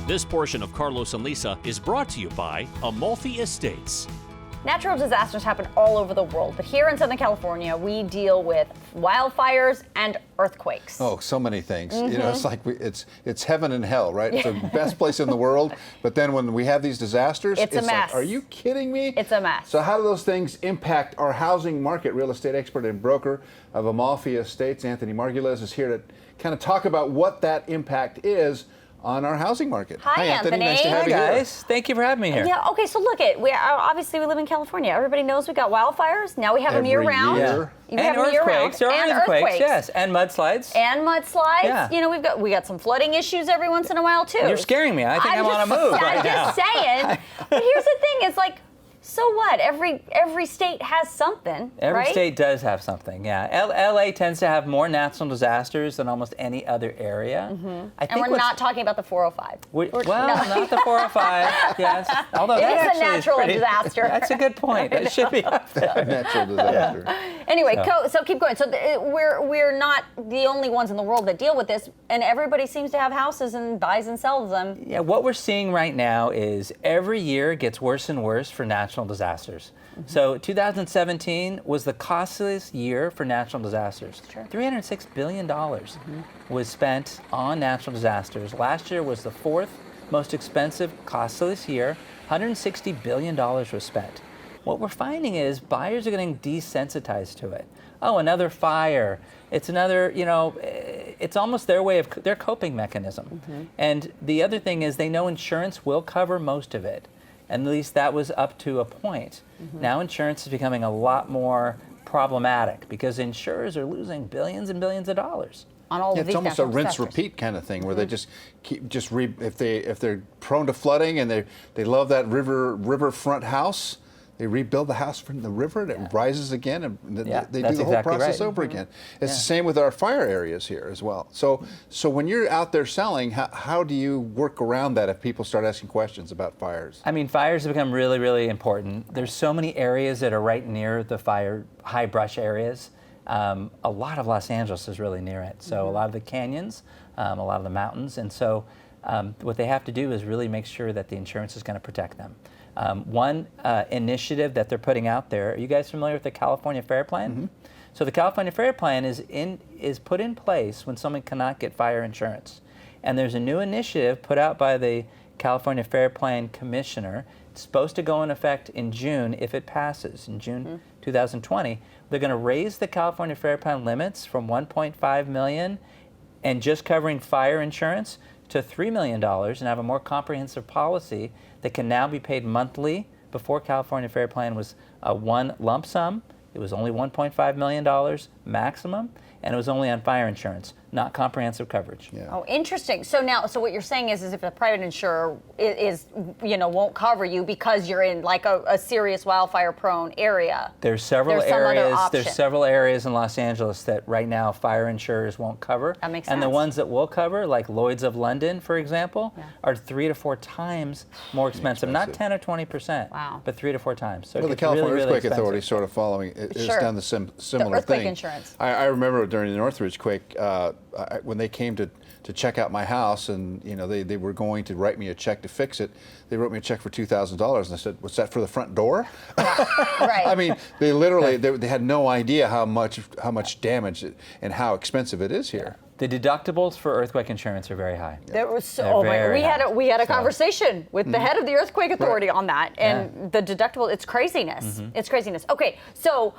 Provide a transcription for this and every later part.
This portion of Carlos and Lisa is brought to you by Amalfi Estates. Natural disasters happen all over the world, but here in Southern California, we deal with wildfires and earthquakes. Oh, so many things. You know, it's like it's heaven and hell, right? It's the best place in the world, but then when we have these disasters, it's a mess. Like, are you kidding me? It's a mess. So how do those things impact our housing market? Real estate expert and broker of Amalfi Estates, Anthony Marguleas, is here to kind of talk about what that impact is on our housing market. Hi, Anthony. Nice to have you here. Guys. Thank you for having me here. Yeah, okay, so look it. Obviously we live in California. Everybody knows we got wildfires. Now we have them year-round. Year. We And have them earthquakes. There are and earthquakes, yes. And mudslides. And mudslides. Yeah. You know, we got some flooding issues every once in a while too. You're scaring me. I think I'm on a move right now. I'm just saying. But here's the thing, it's like, so what? Every state has something, Every right? state does have something, yeah. LA tends to have more natural disasters than almost any other area. I think And we're not talking about the 405. Not the 405, yes. Although that It is a actually natural pretty, disaster. That's a good point. It should be up there. Natural disaster. Anyway, so keep going. So we're not the only ones in the world that deal with this, and everybody seems to have houses and buys and sells them. Yeah, what we're seeing right now is every year it gets worse and worse for natural disasters. So 2017 was the costliest year for natural disasters. Sure. $306 billion was spent on natural disasters. Last year was the fourth most expensive, costliest year. $160 billion was spent. What we're finding is buyers are getting desensitized to it. Oh, another fire. It's another, you know, it's almost their way of, their coping mechanism. And the other thing is they know insurance will cover most of it. And at least that was up to a point. Now insurance is becoming a lot more problematic because insurers are losing billions and billions of dollars. On all of It's these almost a natural rinse disasters. repeat kind of thing where they just keep if they're prone to flooding and they love that riverfront house, they rebuild the house from the river and it rises again, and they do that's the whole exactly process right. over again. It's the same with our fire areas here as well. So when you're out there selling, how do you work around that if people start asking questions about fires? I mean, fires have become really, really important. There's so many areas that are right near the fire, high brush areas. A lot of Los Angeles is really near it. So a lot of the canyons, a lot of the mountains. And so what they have to do is really make sure that the insurance is going to protect them. One initiative that they're putting out there, are you guys familiar with the California Fair Plan? So the California Fair Plan is put in place when someone cannot get fire insurance. And there's a new initiative put out by the California Fair Plan Commissioner. It's supposed to go in effect in June if it passes, in June 2020. They're going to raise the California Fair Plan limits from $1.5 million and just covering fire insurance to $3 million and have a more comprehensive policy that can now be paid monthly. Before California Fair Plan was one lump sum. It was only $1.5 million maximum, and it was only on fire insurance, not comprehensive coverage. Yeah. Oh, interesting. So what you're saying is if a private insurer won't cover you because you're in like a serious wildfire-prone area. There's several some other areas. option. There's several areas in Los Angeles that right now fire insurers won't cover. That makes And the sense. ones that will cover, like Lloyd's of London, for example, are 3 to 4 times more expensive. Not 10 or 20%. Wow. But 3 to 4 times. So Well, the it's California really, really Earthquake Authority expensive. sort of following is Sure. done the similar The earthquake thing. insurance. I remember during the Northridge quake when they came to check out my house, and they were going to write me a check to fix it. They wrote me a check for $2,000, and I said, "Was that for the front door?" Right. I mean, they literally they had no idea how much damage and how expensive it is here. The deductibles for earthquake insurance are very high. There was very high. we had a conversation with the head of the earthquake authority on that, and the deductible, it's craziness. It's craziness. Okay, so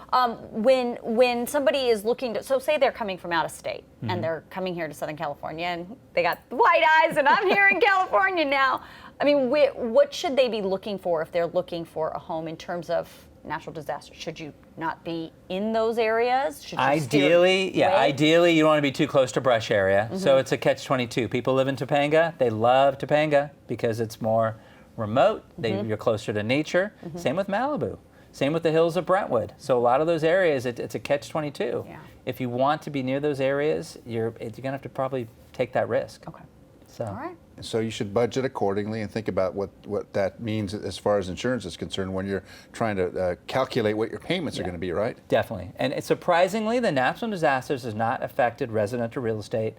when somebody is looking to, so say they're coming from out of state and they're coming here to Southern California and they got white eyes and I'm here in California now. I mean, what should they be looking for if they're looking for a home in terms of natural disasters? Should you not be in those areas? Should you Ideally, steer away? ideally you don't want to be too close to brush area. So it's a catch-22. People live in Topanga. They love Topanga because it's more remote. You're closer to nature. Same with Malibu. Same with the hills of Brentwood. So a lot of those areas, it's a catch-22. Yeah. If you want to be near those areas, you're going to have to probably take that risk. Okay. So. All right. So you should budget accordingly and think about what that means as far as insurance is concerned when you're trying to calculate what your payments are going to be, right? Definitely. And surprisingly, the natural disasters has not affected residential real estate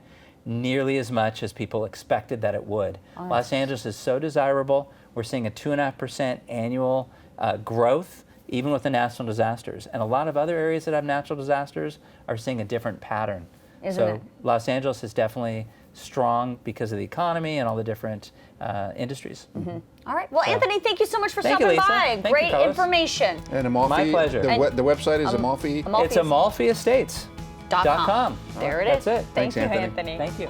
nearly as much as people expected that it would. Los Angeles is so desirable. We're seeing a 2.5% annual growth, even with the natural disasters. And a lot of other areas that have natural disasters are seeing a different pattern. Isn't it? Los Angeles is definitely strong because of the economy and all the different industries. All right. Well, Anthony, thank you so much for Thank you, stopping Lisa. by. Thank you, Great fellas. information. And Amalfi, My pleasure. The website is Amalfi. It's AmalfiEstates.com. There it is. That's it. Thank Thanks, you, Anthony. Anthony. Thank you.